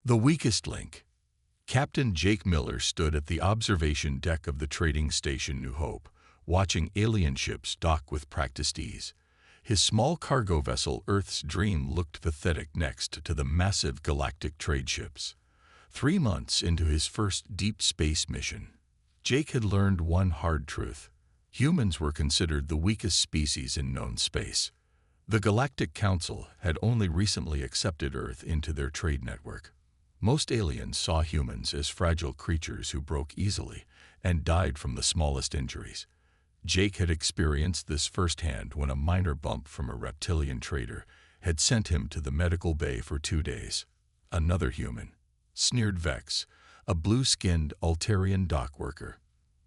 The weakest link. Captain Jake Miller stood at the observation deck of the trading station New Hope, watching alien ships dock with practiced ease. His small cargo vessel Earth's Dream looked pathetic next to the massive galactic trade ships. 3 months into his first deep space mission, Jake had learned one hard truth. Humans were considered the weakest species in known space. The Galactic Council had only recently accepted Earth into their trade network. Most aliens saw humans as fragile creatures who broke easily and died from the smallest injuries. Jake had experienced this firsthand when a minor bump from a reptilian trader had sent him to the medical bay for 2 days. Another human, sneered Vex, a blue-skinned Altarian dock worker.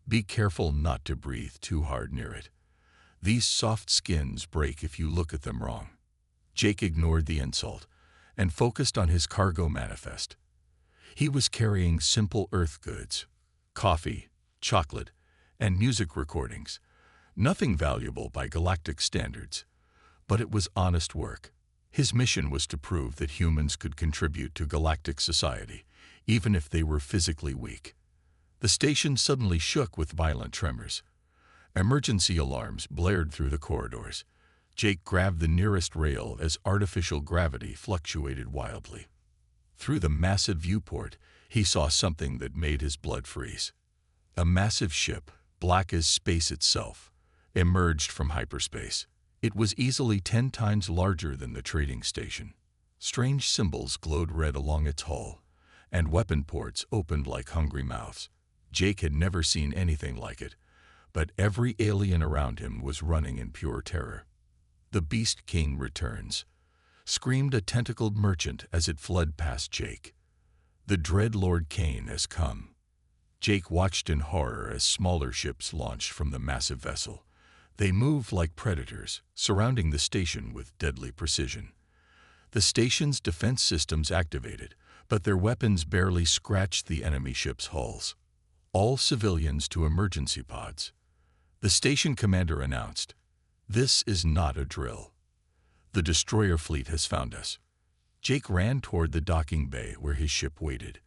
Be careful not to breathe too hard near it. These soft skins break if you look at them wrong. Jake ignored the insult and focused on his cargo manifest. He was carrying simple Earth goods, coffee, chocolate, and music recordings. Nothing valuable by galactic standards, but it was honest work. His mission was to prove that humans could contribute to galactic society, even if they were physically weak. The station suddenly shook with violent tremors. Emergency alarms blared through the corridors. Jake grabbed the nearest rail as artificial gravity fluctuated wildly. Through the massive viewport, he saw something that made his blood freeze. A massive ship, black as space itself, emerged from hyperspace. It was easily 10 times larger than the trading station. Strange symbols glowed red along its hull, and weapon ports opened like hungry mouths. Jake had never seen anything like it, but every alien around him was running in pure terror. "The Beast King returns," screamed a tentacled merchant as it fled past Jake. "The dread Lord Cain has come." Jake watched in horror as smaller ships launched from the massive vessel. They moved like predators, surrounding the station with deadly precision. The station's defense systems activated, but their weapons barely scratched the enemy ships' hulls. "All civilians to emergency pods," the station commander announced. "This is not a drill. The destroyer fleet has found us." Jake ran toward the docking bay where his ship waited.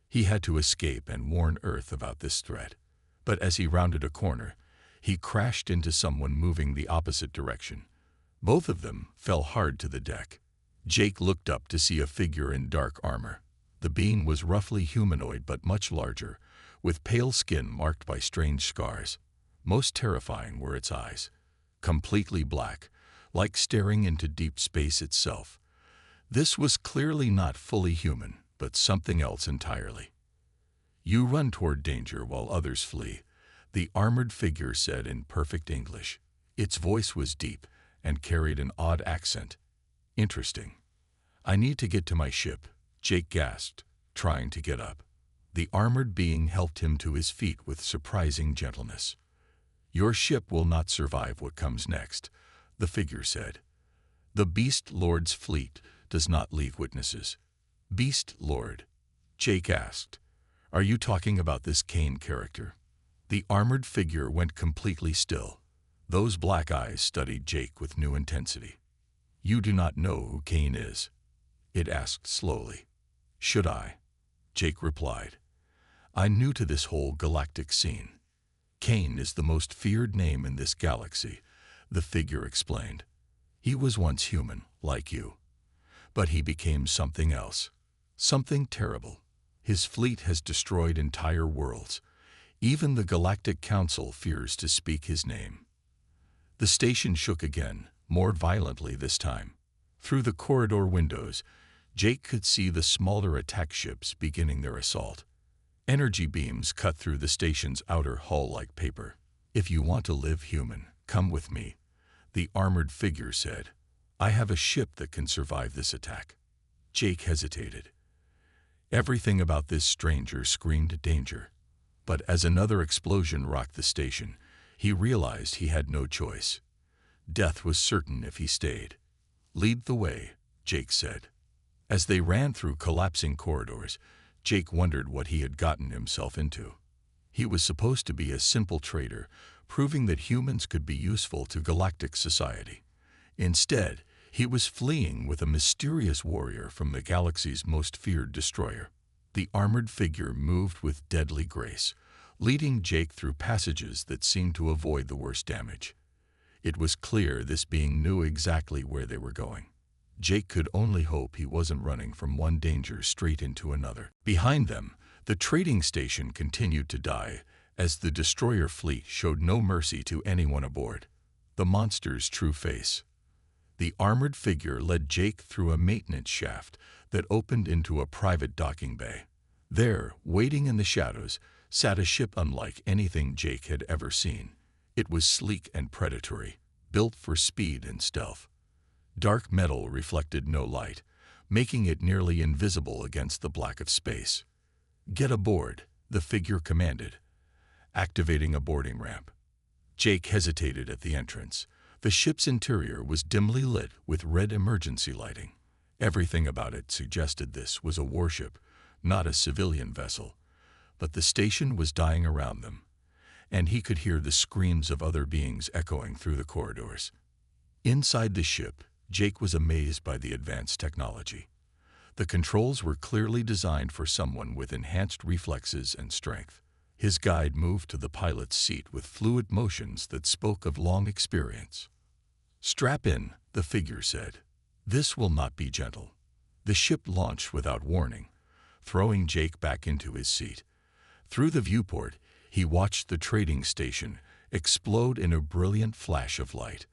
He had to escape and warn Earth about this threat. But as he rounded a corner, he crashed into someone moving the opposite direction. Both of them fell hard to the deck. Jake looked up to see a figure in dark armor. The being was roughly humanoid but much larger, with pale skin marked by strange scars. Most terrifying were its eyes, completely black, like staring into deep space itself. This was clearly not fully human, but something else entirely. "You run toward danger while others flee," the armored figure said in perfect English. Its voice was deep and carried an odd accent. "Interesting. I need to get to my ship," Jake gasped, trying to get up. The armored being helped him to his feet with surprising gentleness. "Your ship will not survive what comes next," the figure said. "The Beast Lord's fleet does not leave witnesses." "Beast Lord?" Jake asked. "Are you talking about this Cain character?" The armored figure went completely still. Those black eyes studied Jake with new intensity. "You do not know who Cain is?" it asked slowly. "Should I?" Jake replied. "I'm new to this whole galactic scene. Cain is the most feared name in this galaxy," the figure explained. "He was once human, like you. But he became something else. Something terrible. His fleet has destroyed entire worlds. Even the Galactic Council fears to speak his name." The station shook again, more violently this time. Through the corridor windows, Jake could see the smaller attack ships beginning their assault. Energy beams cut through the station's outer hull like paper. "If you want to live human, come with me," the armored figure said. "I have a ship that can survive this attack." Jake hesitated. Everything about this stranger screamed danger. But as another explosion rocked the station, he realized he had no choice. Death was certain if he stayed. "Lead the way," Jake said. As they ran through collapsing corridors, Jake wondered what he had gotten himself into. He was supposed to be a simple trader, proving that humans could be useful to galactic society. Instead, He was fleeing with a mysterious warrior from the galaxy's most feared destroyer. The armored figure moved with deadly grace, leading Jake through passages that seemed to avoid the worst damage. It was clear this being knew exactly where they were going. Jake could only hope he wasn't running from one danger straight into another. Behind them, the trading station continued to die, as the destroyer fleet showed no mercy to anyone aboard. The monster's true face. The armored figure led Jake through a maintenance shaft that opened into a private docking bay. There, waiting in the shadows, sat a ship unlike anything Jake had ever seen. It was sleek and predatory, built for speed and stealth. Dark metal reflected no light, making it nearly invisible against the black of space. "Get aboard," the figure commanded, activating a boarding ramp. Jake hesitated at the entrance. The ship's interior was dimly lit with red emergency lighting. Everything about it suggested this was a warship, not a civilian vessel. But the station was dying around them, and he could hear the screams of other beings echoing through the corridors. Inside the ship, Jake was amazed by the advanced technology. The controls were clearly designed for someone with enhanced reflexes and strength. His guide moved to the pilot's seat with fluid motions that spoke of long experience. "Strap in," the figure said. "This will not be gentle." The ship launched without warning, throwing Jake back into his seat. Through the viewport, he watched the trading station explode in a brilliant flash of light.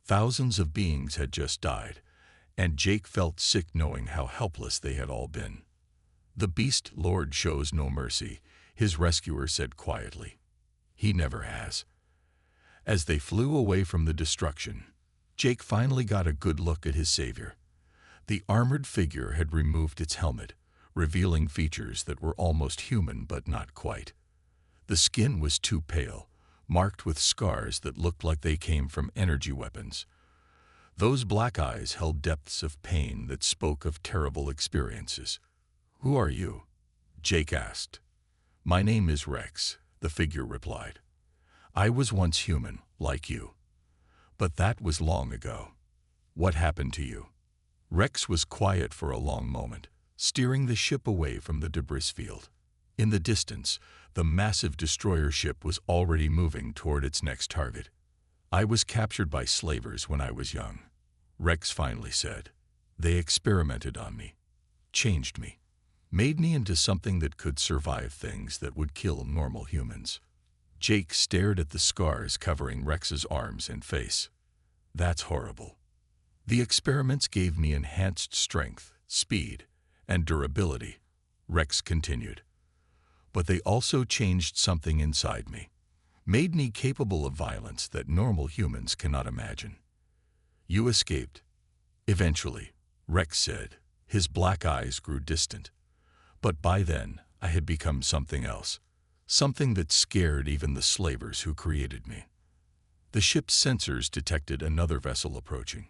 Thousands of beings had just died, and Jake felt sick knowing how helpless they had all been. "The Beast Lord shows no mercy," his rescuer said quietly. "He never has." As they flew away from the destruction, Jake finally got a good look at his savior. The armored figure had removed its helmet, revealing features that were almost human but not quite. The skin was too pale, marked with scars that looked like they came from energy weapons. Those black eyes held depths of pain that spoke of terrible experiences. "Who are you?" Jake asked. "My name is Rex," the figure replied. "I was once human, like you. But that was long ago. What happened to you?" Rex was quiet for a long moment, steering the ship away from the debris field. In the distance, the massive destroyer ship was already moving toward its next target. "I was captured by slavers when I was young," Rex finally said. "They experimented on me, changed me, made me into something that could survive things that would kill normal humans." Jake stared at the scars covering Rex's arms and face. "That's horrible." "The experiments gave me enhanced strength, speed, and durability," Rex continued. "But they also changed something inside me, made me capable of violence that normal humans cannot imagine." "You escaped." "Eventually," Rex said. His black eyes grew distant. "But by then, I had become something else, something that scared even the slavers who created me." The ship's sensors detected another vessel approaching.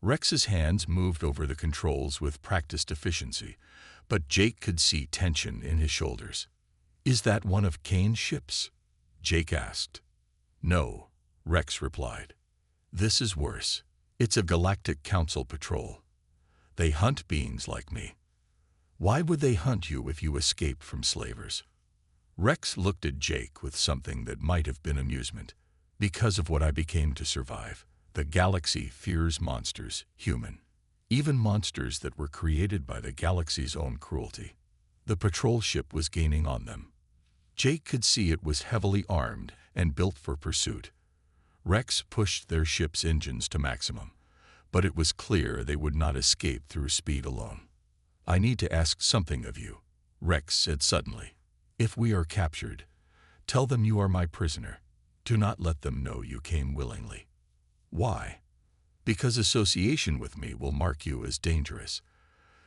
Rex's hands moved over the controls with practiced efficiency, but Jake could see tension in his shoulders. "Is that one of Kane's ships?" Jake asked. "No," Rex replied. "This is worse. It's a Galactic Council patrol. They hunt beings like me." "Why would they hunt you if you escaped from slavers?" Rex looked at Jake with something that might have been amusement. "Because of what I became to survive. The galaxy fears monsters, human. Even monsters that were created by the galaxy's own cruelty. The patrol ship was gaining on them. Jake could see it was heavily armed and built for pursuit. Rex pushed their ship's engines to maximum, but it was clear they would not escape through speed alone. "I need to ask something of you," Rex said suddenly. "If we are captured, tell them you are my prisoner. Do not let them know you came willingly." "Why?" "Because association with me will mark you as dangerous.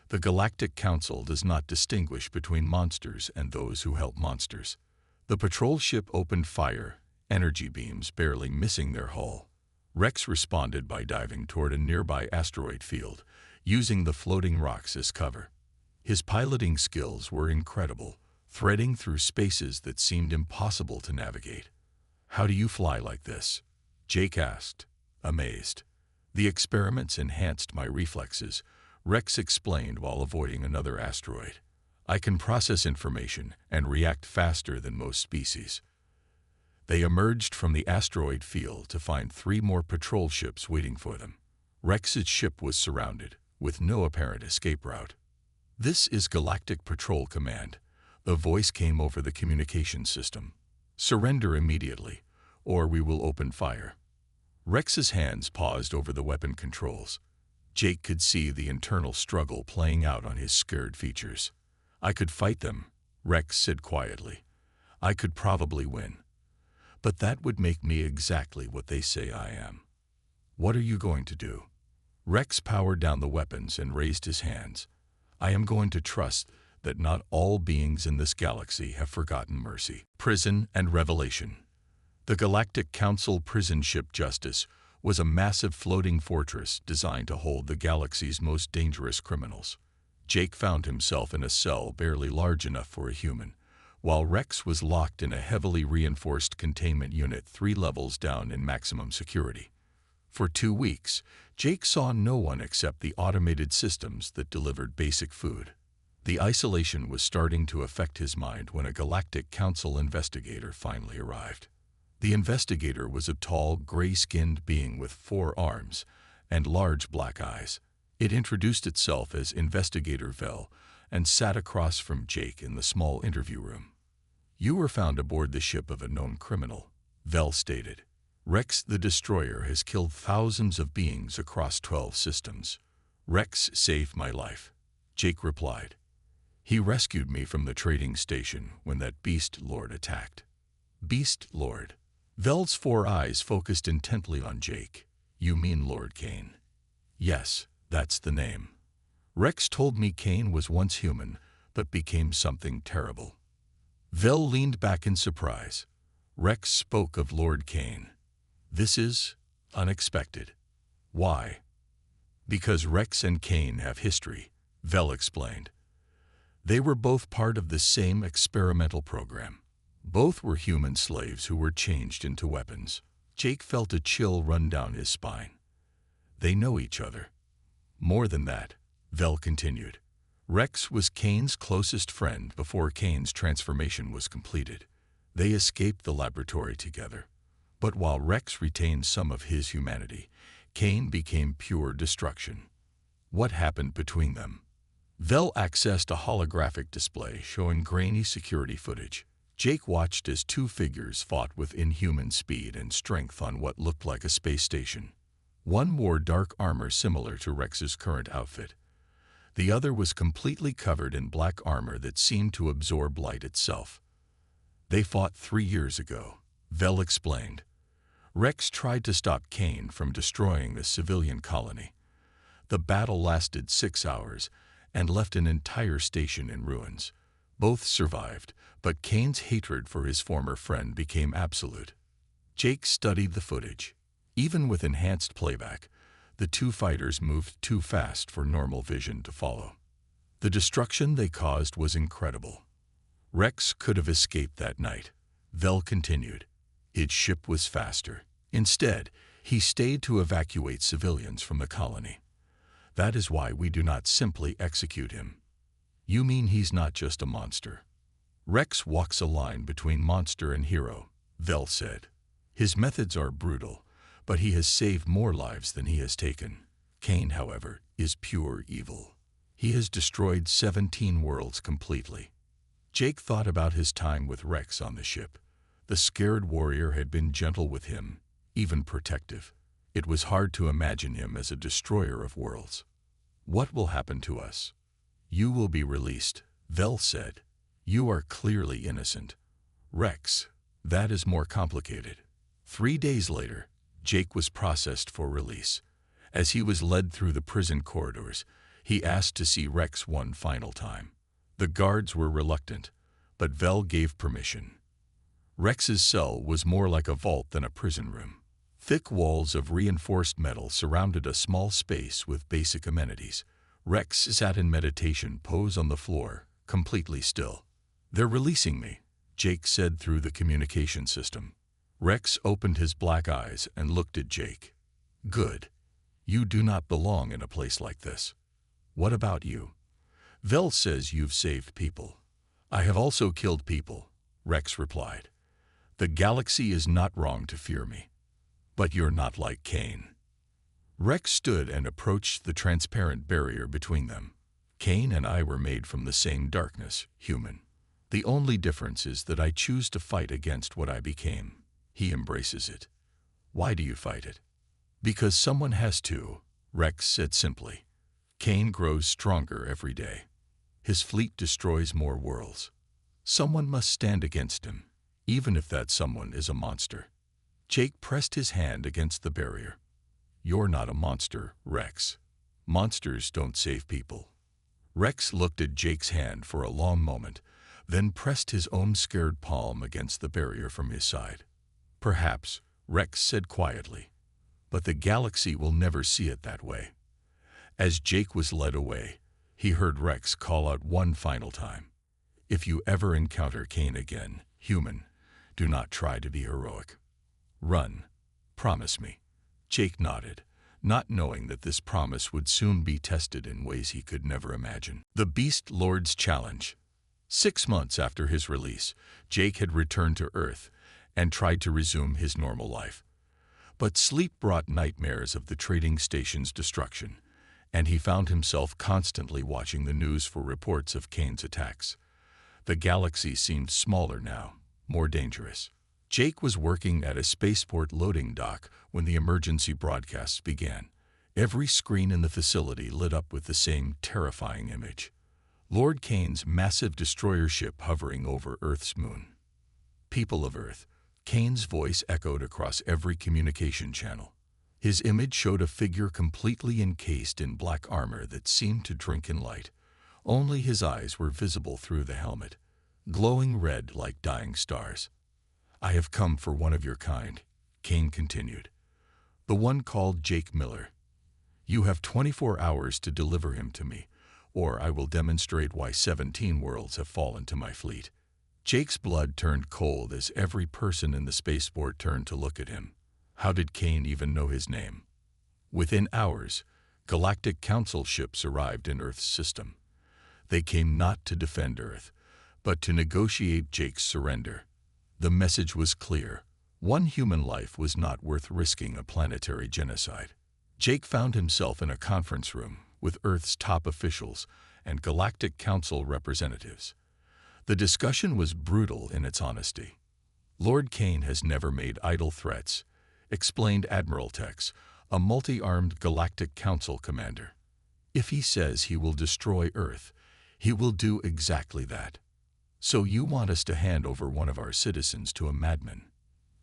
The Galactic Council does not distinguish between monsters and those who help monsters." The patrol ship opened fire, energy beams barely missing their hull. Rex responded by diving toward a nearby asteroid field, using the floating rocks as cover. His piloting skills were incredible, threading through spaces that seemed impossible to navigate. "How do you fly like this?" Jake asked, amazed. The experiments enhanced my reflexes, Rex explained while avoiding another asteroid. I can process information and react faster than most species. They emerged from the asteroid field to find 3 more patrol ships waiting for them. Rex's ship was surrounded, with no apparent escape route. "This is Galactic Patrol Command." The voice came over the communication system. "Surrender immediately, or we will open fire." Rex's hands paused over the weapon controls. Jake could see the internal struggle playing out on his scared features. "I could fight them," Rex said quietly. "I could probably win. But that would make me exactly what they say I am." "What are you going to do?" Rex powered down the weapons and raised his hands. "I am going to trust that not all beings in this galaxy have forgotten mercy." Prison and revelation. The Galactic Council prison ship Justice was a massive floating fortress designed to hold the galaxy's most dangerous criminals. Jake found himself in a cell barely large enough for a human, while Rex was locked in a heavily reinforced containment unit 3 levels down in maximum security. For 2 weeks, Jake saw no one except the automated systems that delivered basic food. The isolation was starting to affect his mind when a Galactic Council investigator finally arrived. The investigator was a tall, gray-skinned being with 4 arms and large black eyes. It introduced itself as Investigator Vel and sat across from Jake in the small interview room. "You were found aboard the ship of a known criminal," Vel stated. "Rex the Destroyer has killed thousands of beings across 12 systems. Rex saved my life," Jake replied. "He rescued me from the trading station when that Beast Lord attacked." "Beast Lord?" Vel's 4 eyes focused intently on Jake. "You mean Lord Kane?" "Yes, that's the name. Rex told me Kane was once human, but became something terrible." Vel leaned back in surprise. Rex spoke of Lord Kane. "This is unexpected." "Why?" "Because Rex and Kane have history," Vel explained. "They were both part of the same experimental program. Both were human slaves who were changed into weapons." Jake felt a chill run down his spine. "They know each other." "More than that," Vel continued. "Rex was Kane's closest friend before Kane's transformation was completed. They escaped the laboratory together. But while Rex retained some of his humanity, Kane became pure destruction." "What happened between them?" Vel accessed a holographic display showing grainy security footage. Jake watched as 2 figures fought with inhuman speed and strength on what looked like a space station. One wore dark armor similar to Rex's current outfit. The other was completely covered in black armor that seemed to absorb light itself. "They fought 3 years ago," Vel explained. "Rex tried to stop Kane from destroying the civilian colony. The battle lasted 6 hours and left an entire station in ruins. Both survived, but Kane's hatred for his former friend became absolute." Jake studied the footage. Even with enhanced playback, the 2 fighters moved too fast for normal vision to follow. The destruction they caused was incredible. "Rex could have escaped that night," Vel continued. "His ship was faster. Instead, he stayed to evacuate civilians from the colony. That is why we do not simply execute him." "You mean he's not just a monster?" "Rex walks a line between monster and hero," Vel said. "His methods are brutal, but he has saved more lives than he has taken. Kane, however, is pure evil. He has destroyed 17 worlds completely." Jake thought about his time with Rex on the ship. The scared warrior had been gentle with him, even protective. It was hard to imagine him as a destroyer of worlds. "What will happen to us?" "You will be released," Vel said. "You are clearly innocent." "Rex, that is more complicated." 3 days later, Jake was processed for release. As he was led through the prison corridors, he asked to see Rex one final time. The guards were reluctant, but Vel gave permission. Rex's cell was more like a vault than a prison room. Thick walls of reinforced metal surrounded a small space with basic amenities. Rex sat in meditation pose on the floor, completely still. "They're releasing me," Jake said through the communication system. Rex opened his black eyes and looked at Jake. "Good. You do not belong in a place like this. What about you? Vel says you've saved people. I have also killed people, Rex replied. The galaxy is not wrong to fear me. But you're not like Kane. Rex stood and approached the transparent barrier between them. Kane and I were made from the same darkness, human. The only difference is that I choose to fight against what I became. He embraces it. Why do you fight it? Because someone has to, Rex said simply. Kane grows stronger every day. His fleet destroys more worlds. Someone must stand against him, even if that someone is a monster. Jake pressed his hand against the barrier. You're not a monster, Rex. Monsters don't save people. Rex looked at Jake's hand for a long moment, then pressed his own scared palm against the barrier from his side. Perhaps, Rex said quietly, but the galaxy will never see it that way. As Jake was led away, he heard Rex call out one final time. If you ever encounter Kane again, human, do not try to be heroic. Run. Promise me. Jake nodded, not knowing that this promise would soon be tested in ways he could never imagine. The Beast Lord's Challenge. 6 months after his release, Jake had returned to Earth and tried to resume his normal life. But sleep brought nightmares of the trading station's destruction, and he found himself constantly watching the news for reports of Kane's attacks. The galaxy seemed smaller now, more dangerous. Jake was working at a spaceport loading dock when the emergency broadcasts began. Every screen in the facility lit up with the same terrifying image. Lord Kane's massive destroyer ship hovering over Earth's moon. People of Earth, Kane's voice echoed across every communication channel. His image showed a figure completely encased in black armor that seemed to drink in light. Only his eyes were visible through the helmet, glowing red like dying stars. I have come for one of your kind, Kane continued. The one called Jake Miller. You have 24 hours to deliver him to me, or I will demonstrate why 17 worlds have fallen to my fleet. Jake's blood turned cold as every person in the spaceport turned to look at him. How did Kane even know his name? Within hours, Galactic Council ships arrived in Earth's system. They came not to defend Earth, but to negotiate Jake's surrender. The message was clear. One human life was not worth risking a planetary genocide. Jake found himself in a conference room with Earth's top officials and Galactic Council representatives. The discussion was brutal in its honesty. Lord Kane has never made idle threats, explained Admiral Tex, a multi-armed Galactic Council commander. If he says he will destroy Earth, he will do exactly that. So you want us to hand over one of our citizens to a madman?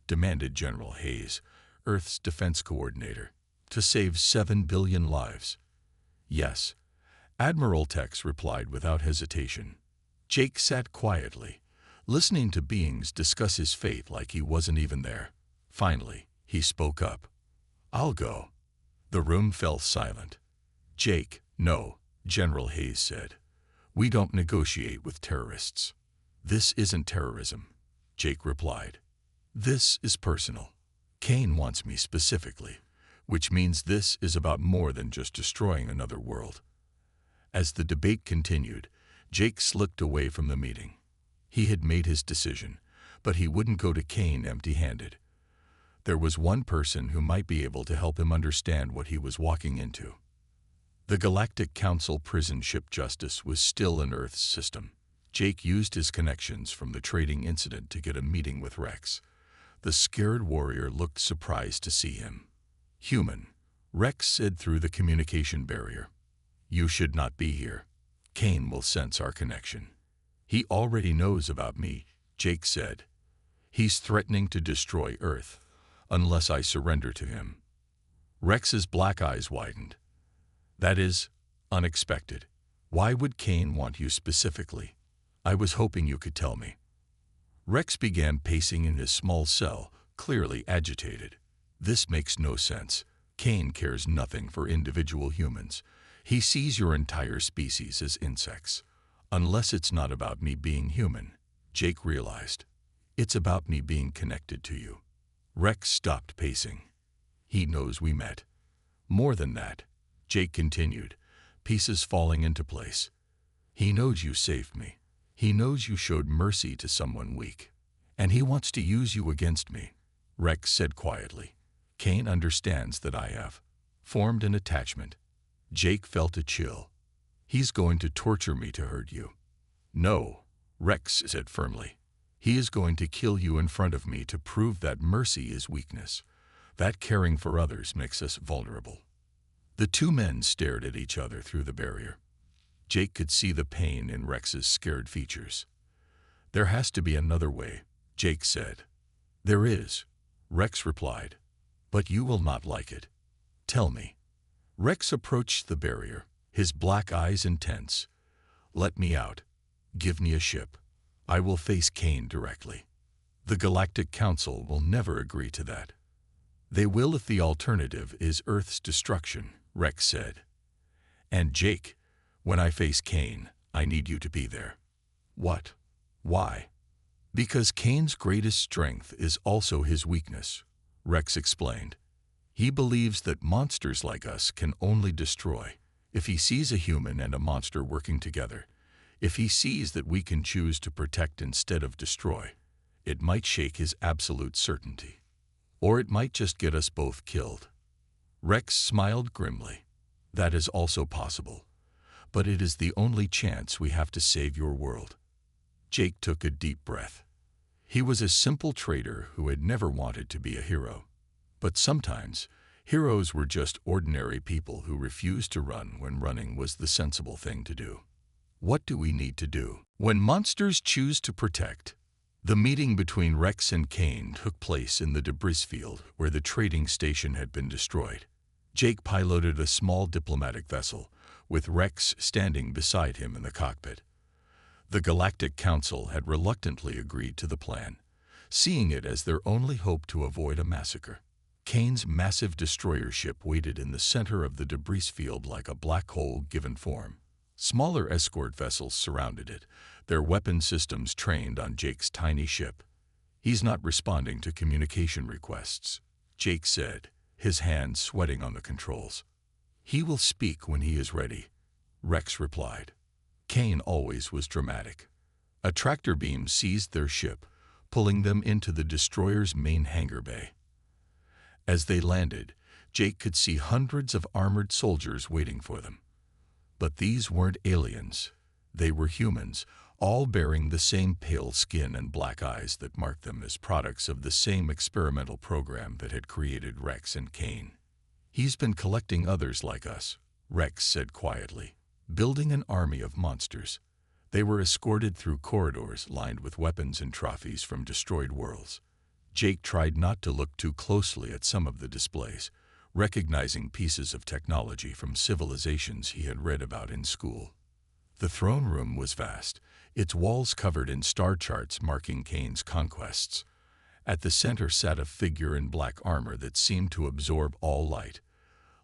Demanded General Hayes, Earth's defense coordinator, to save 7 billion lives. Yes, Admiral Tex replied without hesitation. Jake sat quietly, listening to beings discuss his fate like he wasn't even there. Finally, he spoke up. I'll go. The room fell silent. Jake, no, General Hayes said. We don't negotiate with terrorists. This isn't terrorism, Jake replied. This is personal. Kane wants me specifically, which means this is about more than just destroying another world. As the debate continued, Jake slipped away from the meeting. He had made his decision, but he wouldn't go to Kane empty-handed. There was one person who might be able to help him understand what he was walking into. The Galactic Council prison ship Justice was still in Earth's system. Jake used his connections from the trading incident to get a meeting with Rex. The scared warrior looked surprised to see him. Human, Rex said through the communication barrier. You should not be here. Kane will sense our connection. He already knows about me, Jake said. He's threatening to destroy Earth, unless I surrender to him. Rex's black eyes widened. That is unexpected. Why would Kane want you specifically? I was hoping you could tell me. Rex began pacing in his small cell, clearly agitated. This makes no sense. Kane cares nothing for individual humans. He sees your entire species as insects. Unless it's not about me being human, Jake realized. It's about me being connected to you. Rex stopped pacing. He knows we met. More than that, Jake continued, pieces falling into place. He knows you saved me. He knows you showed mercy to someone weak. And he wants to use you against me, Rex said quietly. Kane understands that I have formed an attachment. Jake felt a chill. He's going to torture me to hurt you. No, Rex said firmly. He is going to kill you in front of me to prove that mercy is weakness, that caring for others makes us vulnerable. The two men stared at each other through the barrier. Jake could see the pain in Rex's scared features. There has to be another way, Jake said. There is, Rex replied. But you will not like it. Tell me. Rex approached the barrier, his black eyes intense. Let me out. Give me a ship. I will face Kane directly. The Galactic Council will never agree to that. They will if the alternative is Earth's destruction, Rex said. And Jake, when I face Kane, I need you to be there. What? Why? Because Kane's greatest strength is also his weakness, Rex explained. He believes that monsters like us can only destroy. If he sees a human and a monster working together, if he sees that we can choose to protect instead of destroy, it might shake his absolute certainty. Or it might just get us both killed. Rex smiled grimly. That is also possible. But it is the only chance we have to save your world. Jake took a deep breath. He was a simple trader who had never wanted to be a hero. But sometimes, heroes were just ordinary people who refused to run when running was the sensible thing to do. What do we need to do? When monsters choose to protect. The meeting between Rex and Kane took place in the debris field where the trading station had been destroyed. Jake piloted a small diplomatic vessel, with Rex standing beside him in the cockpit. The Galactic Council had reluctantly agreed to the plan, seeing it as their only hope to avoid a massacre. Kane's massive destroyer ship waited in the center of the debris field like a black hole given form. Smaller escort vessels surrounded it, their weapon systems trained on Jake's tiny ship. He's not responding to communication requests, Jake said, his hands sweating on the controls. He will speak when he is ready, Rex replied. Kane always was dramatic. A tractor beam seized their ship, pulling them into the destroyer's main hangar bay. As they landed, Jake could see hundreds of armored soldiers waiting for them. But these weren't aliens. They were humans, all bearing the same pale skin and black eyes that marked them as products of the same experimental program that had created Rex and Kane. He's been collecting others like us, Rex said quietly, building an army of monsters. They were escorted through corridors lined with weapons and trophies from destroyed worlds. Jake tried not to look too closely at some of the displays, recognizing pieces of technology from civilizations he had read about in school. The throne room was vast, its walls covered in star charts marking Kane's conquests. At the center sat a figure in black armor that seemed to absorb all light.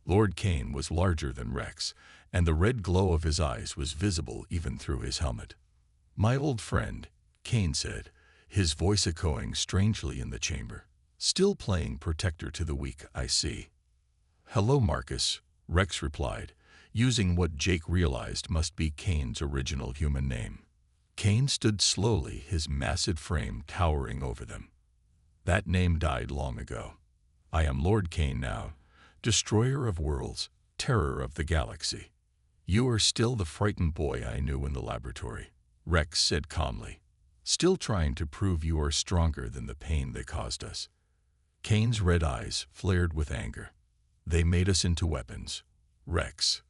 Lord Kane was larger than Rex, and the red glow of his eyes was visible even through his helmet. "My old friend," Kane said, his voice echoing strangely in the chamber. "Still playing protector to the weak, I see." "Hello, Marcus," Rex replied, using what Jake realized must be Kane's original human name. Kane stood slowly, his massive frame towering over them. "That name died long ago. I am Lord Kane now, destroyer of worlds, terror of the galaxy. You are still the frightened boy I knew in the laboratory," Rex said calmly. "Still trying to prove you are stronger than the pain they caused us." Kane's red eyes flared with anger. "They made us into weapons. Rex,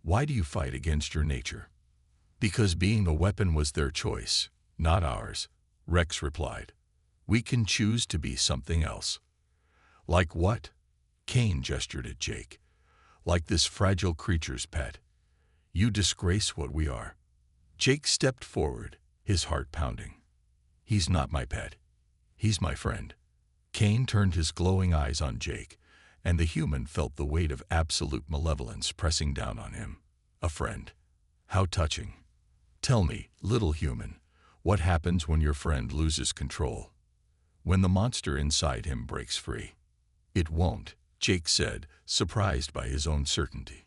why do you fight against your nature?" "Because being a weapon was their choice, not ours," Rex replied. "We can choose to be something else." "Like what?" Kane gestured at Jake. "Like this fragile creature's pet. You disgrace what we are." Jake stepped forward, his heart pounding. "He's not my pet. He's my friend." Kane turned his glowing eyes on Jake, and the human felt the weight of absolute malevolence pressing down on him. "A friend. How touching. Tell me, little human, what happens when your friend loses control? When the monster inside him breaks free?" "It won't," Jake said, surprised by his own certainty.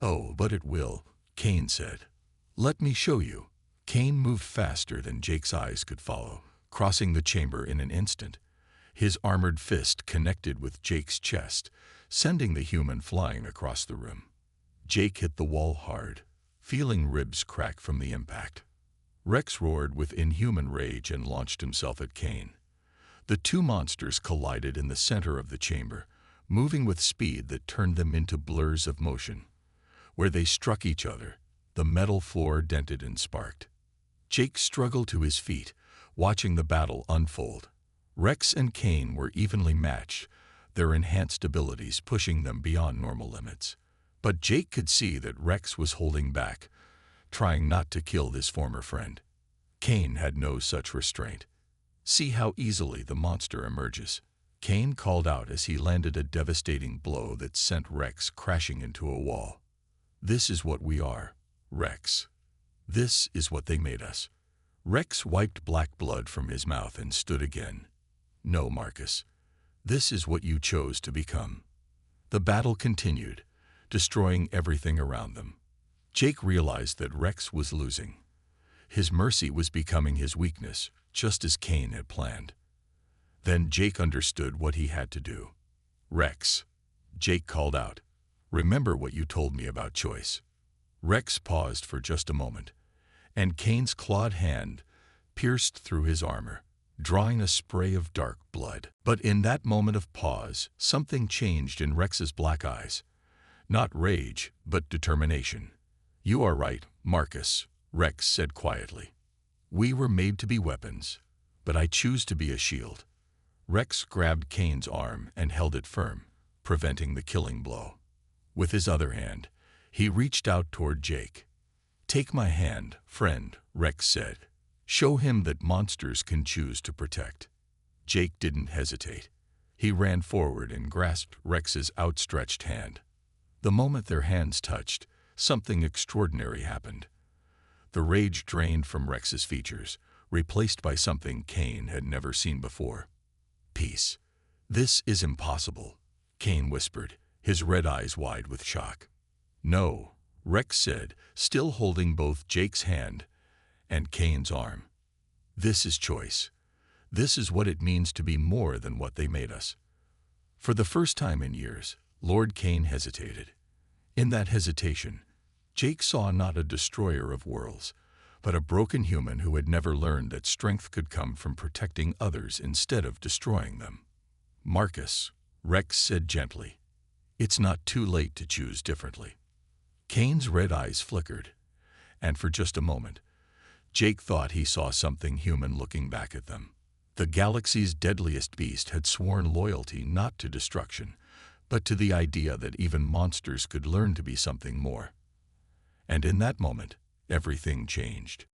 "Oh, but it will," Kane said. "Let me show you." Kane moved faster than Jake's eyes could follow, crossing the chamber in an instant. His armored fist connected with Jake's chest, sending the human flying across the room. Jake hit the wall hard, feeling ribs crack from the impact. Rex roared with inhuman rage and launched himself at Kane. The two monsters collided in the center of the chamber, moving with speed that turned them into blurs of motion. Where they struck each other, the metal floor dented and sparked. Jake struggled to his feet, watching the battle unfold. Rex and Kane were evenly matched, their enhanced abilities pushing them beyond normal limits. But Jake could see that Rex was holding back, trying not to kill this former friend. Kane had no such restraint. "See how easily the monster emerges," Kane called out as he landed a devastating blow that sent Rex crashing into a wall. "This is what we are, Rex. This is what they made us." Rex wiped black blood from his mouth and stood again. "No, Marcus. This is what you chose to become." The battle continued, destroying everything around them. Jake realized that Rex was losing. His mercy was becoming his weakness, just as Kane had planned. Then Jake understood what he had to do. "Rex," Jake called out, "remember what you told me about choice." Rex paused for just a moment, and Kane's clawed hand pierced through his armor, drawing a spray of dark blood. But in that moment of pause, something changed in Rex's black eyes. Not rage, but determination. "You are right, Marcus," Rex said quietly. "We were made to be weapons, but I choose to be a shield." Rex grabbed Kane's arm and held it firm, preventing the killing blow. With his other hand, he reached out toward Jake. "Take my hand, friend," Rex said. "Show him that monsters can choose to protect." Jake didn't hesitate. He ran forward and grasped Rex's outstretched hand. The moment their hands touched, something extraordinary happened. The rage drained from Rex's features, replaced by something Kane had never seen before. "Peace. This is impossible," Kane whispered, his red eyes wide with shock. "No," Rex said, still holding both Jake's hand and Kane's arm. "This is choice. This is what it means to be more than what they made us." For the first time in years, Lord Kane hesitated. In that hesitation, Jake saw not a destroyer of worlds, but a broken human who had never learned that strength could come from protecting others instead of destroying them. "Marcus," Rex said gently, "it's not too late to choose differently." Kane's red eyes flickered, and for just a moment, Jake thought he saw something human looking back at them. The galaxy's deadliest beast had sworn loyalty not to destruction, but to the idea that even monsters could learn to be something more. And in that moment, everything changed.